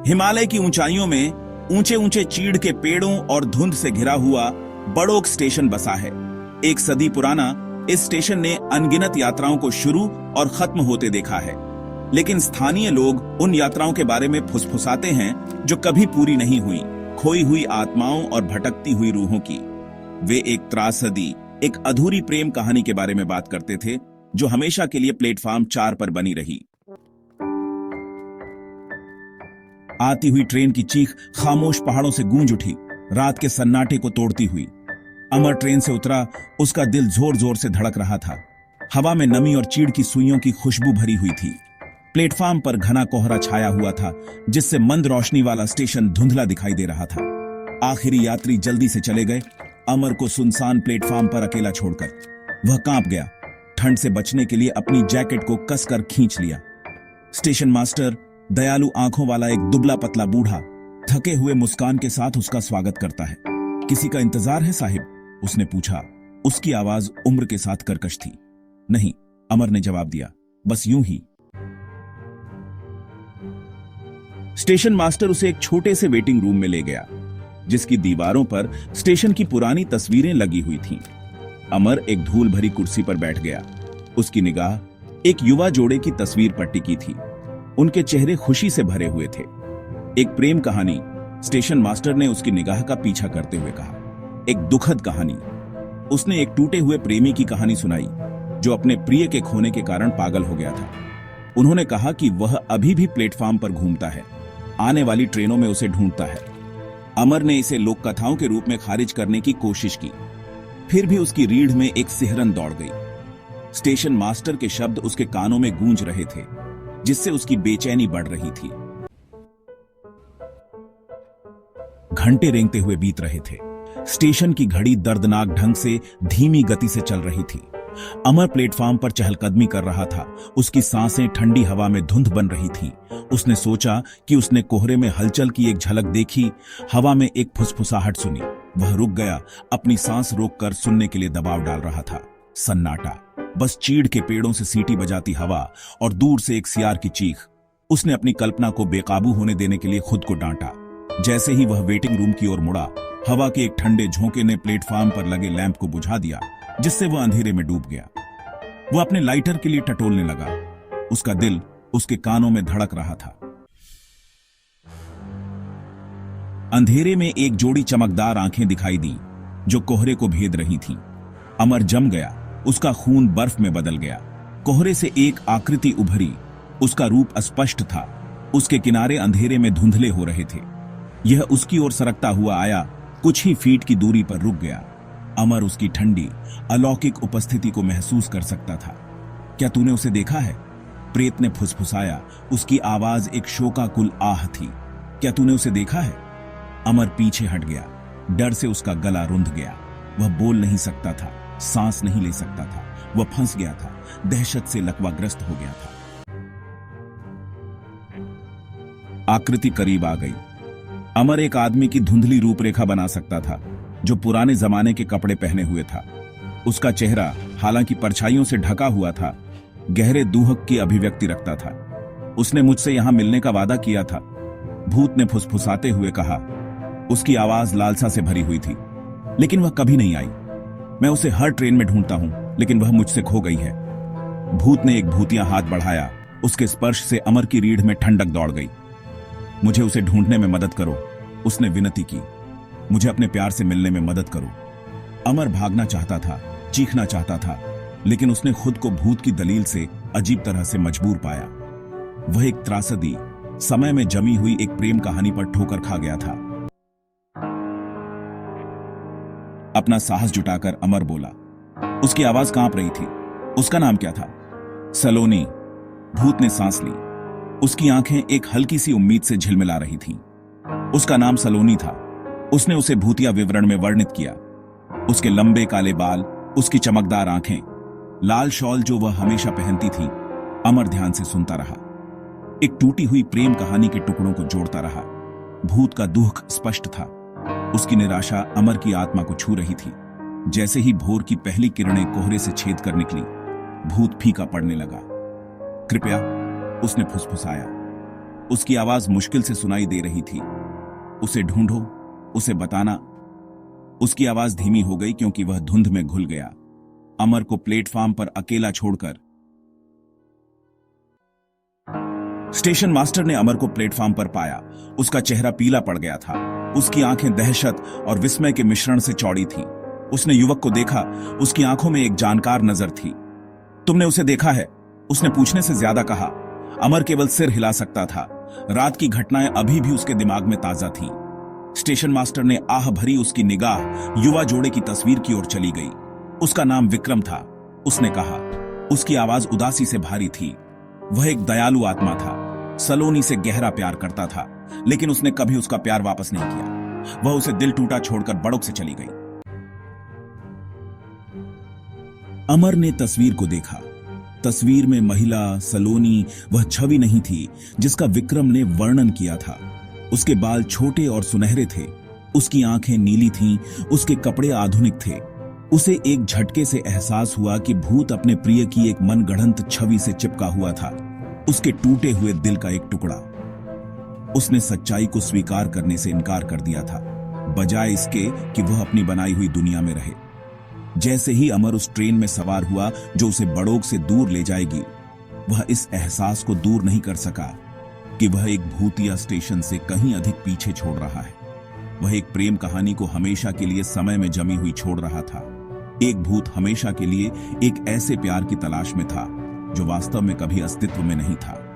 हिमालय की ऊंचाइयों में ऊंचे ऊंचे चीड़ के पेड़ों और धुंध से घिरा हुआ बड़ोक स्टेशन बसा है। 1 सदी पुराना इस स्टेशन ने अनगिनत यात्राओं को शुरू और खत्म होते देखा है, लेकिन स्थानीय लोग उन यात्राओं के बारे में फुसफुसाते हैं जो कभी पूरी नहीं हुई, खोई हुई आत्माओं और भटकती हुई रूहों की। वे एक त्रासदी, एक अधूरी प्रेम कहानी के बारे में बात करते थे जो हमेशा के लिए प्लेटफॉर्म 4 पर बनी रही। आती हुई ट्रेन की चीख खामोश पहाड़ों से गूंज उठी, रात के सन्नाटे को तोड़ती हुई। अमर ट्रेन से उतरा, उसका दिल जोर जोर से धड़क रहा था। हवा में नमी और चीड़ की सुइयों की खुशबू भरी हुई थी। प्लेटफॉर्म पर घना कोहरा छाया हुआ था, जिससे मंद रोशनी वाला स्टेशन धुंधला दिखाई दे रहा था। आखिरी यात्री जल्दी से चले गए, अमर को सुनसान प्लेटफॉर्म पर अकेला छोड़कर। वह कांप गया, ठंड से बचने के लिए अपनी जैकेट को कसकर खींच लिया। स्टेशन मास्टर, दयालु आंखों वाला एक दुबला पतला बूढ़ा, थके हुए मुस्कान के साथ उसका स्वागत करता है। किसी का इंतजार है साहिब? उसने पूछा। उसकी आवाज उम्र के साथ कर्कश थी। नहीं, अमर ने जवाब दिया, बस यूं ही। स्टेशन मास्टर उसे एक छोटे से वेटिंग रूम में ले गया, जिसकी दीवारों पर स्टेशन की पुरानी तस्वीरें लगी हुई थीं। अमर एक धूल भरी कुर्सी पर बैठ गया। उसकी निगाह एक युवा जोड़े की तस्वीर पर टिकी थी। उनके चेहरे खुशी से भरे हुए थे। एक प्रेम कहानी, स्टेशन मास्टर ने उसकी निगाह का पीछा करते हुए कहा। एक दुखद कहानी। उसने एक टूटे हुए प्रेमी की कहानी सुनाई, जो अपने प्रिय के खोने के कारण पागल हो गया था। उन्होंने कहा कि वह अभी भी प्लेटफॉर्म पर घूमता है, आने वाली ट्रेनों में उसे ढूंढता है। अमर ने इसे लोक कथाओं के रूप में खारिज करने की कोशिश की, फिर भी उसकी रीढ़ में एक सिहरन दौड़ गई। स्टेशन मास्टर के शब्द उसके कानों में गूंज रहे थे, जिससे उसकी बेचैनी बढ़ रही थी। घंटे रेंगते हुए बीत रहे थे। स्टेशन की घड़ी दर्दनाक ढंग से धीमी गति से चल रही थी। अमर प्लेटफॉर्म पर चहलकदमी कर रहा था। उसकी सांसें ठंडी हवा में धुंध बन रही थीं। उसने सोचा कि उसने कोहरे में हलचल की एक झलक देखी, हवा में एक फुसफुसाहट सुनी। वह रुक गया, अपनी सांस रोककर सुनने के लिए दबाव डाल रहा था। सन्नाटा, बस चीड़ के पेड़ों से सीटी बजाती हवा और दूर से एक सियार की चीख। उसने अपनी कल्पना को बेकाबू होने देने के लिए खुद को डांटा। जैसे ही वह वेटिंग रूम की ओर मुड़ा, हवा के एक ठंडे झोंके ने प्लेटफॉर्म पर लगे लैंप को बुझा दिया, जिससे वह अंधेरे में डूब गया। वह अपने लाइटर के लिए टटोलने लगा। उसका दिल उसके कानों में धड़क रहा था। अंधेरे में एक जोड़ी चमकदार आंखें दिखाई दी, जो कोहरे को भेद रही थीं। अमर जम गया, उसका खून बर्फ में बदल गया। कोहरे से एक आकृति उभरी, उसका रूप अस्पष्ट था। उसके किनारे अंधेरे में धुंधले हो रहे थे। यह उसकी ओर सरकता हुआ आया, कुछ ही फीट की दूरी पर रुक गया। अमर उसकी ठंडी, अलौकिक उपस्थिति को महसूस कर सकता था। क्या तूने उसे देखा है? प्रेत ने फुसफुसाया। उसकी आवाज एक शोकाकुल आह थी। क्या तूने उसे देखा है? अमर पीछे हट गया। डर से उसका गला रुंध गया। वह बोल नहीं सकता था, सांस नहीं ले सकता था। वह फंस गया था, दहशत से लकवाग्रस्त हो गया था। आकृति करीब आ गई। अमर एक आदमी की धुंधली रूपरेखा बना सकता था, जो पुराने जमाने के कपड़े पहने हुए था। उसका चेहरा, हालांकि परछाइयों से ढका हुआ था, गहरे दुहक की अभिव्यक्ति रखता था। उसने मुझसे यहां मिलने का वादा किया था, भूत ने फुसफुसाते हुए कहा। उसकी आवाज लालसा से भरी हुई थी, लेकिन वह कभी नहीं आई। मैं उसे हर ट्रेन में ढूंढता हूं, लेकिन वह मुझसे खो गई है। भूत ने एक भूतिया हाथ बढ़ाया। उसके स्पर्श से अमर की रीढ़ में ठंडक दौड़ गई। मुझे उसे ढूंढने में मदद करो, उसने विनती की। मुझे अपने प्यार से मिलने में मदद करो। अमर भागना चाहता था, चीखना चाहता था, लेकिन उसने खुद को भूत की दलील से अजीब तरह से मजबूर पाया। वह एक त्रासदी, समय में जमी हुई एक प्रेम कहानी पर ठोकर खा गया था। अपना साहस जुटाकर अमर बोला। उसकी आवाज कांप रही थी। उसका नाम क्या था? सलोनी। भूत ने सांस ली। उसकी आंखें एक हल्की सी उम्मीद से झिलमिला रही थीं। उसका नाम सलोनी था। उसने उसे भूतिया विवरण में वर्णित किया। उसके लंबे काले बाल, उसकी चमकदार आंखें, लाल शॉल जो वह हमेशा पहनती थी। अमर ध्यान से सुनता रहा। एक टूटी हुई प्रेम कहानी के टुकड़ों को जोड़ता रहा। भूत का दुख स्पष्ट था। उसकी निराशा अमर की आत्मा को छू रही थी। जैसे ही भोर की पहली किरणें कोहरे से छेद कर निकली, भूत फीका पड़ने लगा। कृपया, उसने फुसफुसाया। उसकी आवाज मुश्किल से सुनाई दे रही थी। उसे ढूंढो, उसे बताना। उसकी आवाज धीमी हो गई क्योंकि वह धुंध में घुल गया। अमर को प्लेटफॉर्म पर अकेला छोड़कर स्टेशन मास्टर ने अमर को प्लेटफॉर्म पर पाया। उसका चेहरा पीला पड़ गया था। उसकी आंखें दहशत और विस्मय के मिश्रण से चौड़ी थीं। उसने युवक को देखा। उसकी आंखों में एक जानकार नजर थी। तुमने उसे देखा है? उसने पूछने से ज्यादा कहा। अमर केवल सिर हिला सकता था। रात की घटनाएं अभी भी उसके दिमाग में ताजा थीं। स्टेशन मास्टर ने आह भरी उसकी निगाह युवा जोड़े की तस्वीर की ओर चली गई। उसका नाम विक्रम था, उसने कहा। उसकी आवाज उदासी से भारी थी। वह एक दयालु आत्मा था। सलोनी से गहरा प्यार करता था, लेकिन उसने कभी उसका प्यार वापस नहीं किया। वह उसे दिल टूटा छोड़कर बड़ोक से चली गई। अमर ने तस्वीर को देखा। तस्वीर में महिला सलोनी वह छवि नहीं थी जिसका विक्रम ने वर्णन किया था। उसके बाल छोटे और सुनहरे थे। उसकी आंखें नीली थीं। उसके कपड़े आधुनिक थे। उसे एक झटके से एहसास हुआ कि भूत अपने प्रिय की एक मनगढ़ंत छवि से चिपका हुआ था, उसके टूटे हुए दिल का एक टुकड़ा। उसने सच्चाई को स्वीकार करने से इनकार कर दिया था, बजाय इसके कि वह अपनी बनाई हुई दुनिया में रहे। जैसे ही अमर उस ट्रेन में सवार हुआ जो उसे बड़ोग से दूर ले जाएगी, वह इस एहसास को दूर नहीं कर सका कि वह एक भूतिया स्टेशन से कहीं अधिक पीछे छोड़ रहा है। वह एक प्रेम कहानी को हमेशा के लिए समय में जमी हुई छोड़ रहा था। एक भूत हमेशा के लिए एक ऐसे प्यार की तलाश में था जो वास्तव में कभी अस्तित्व में नहीं था।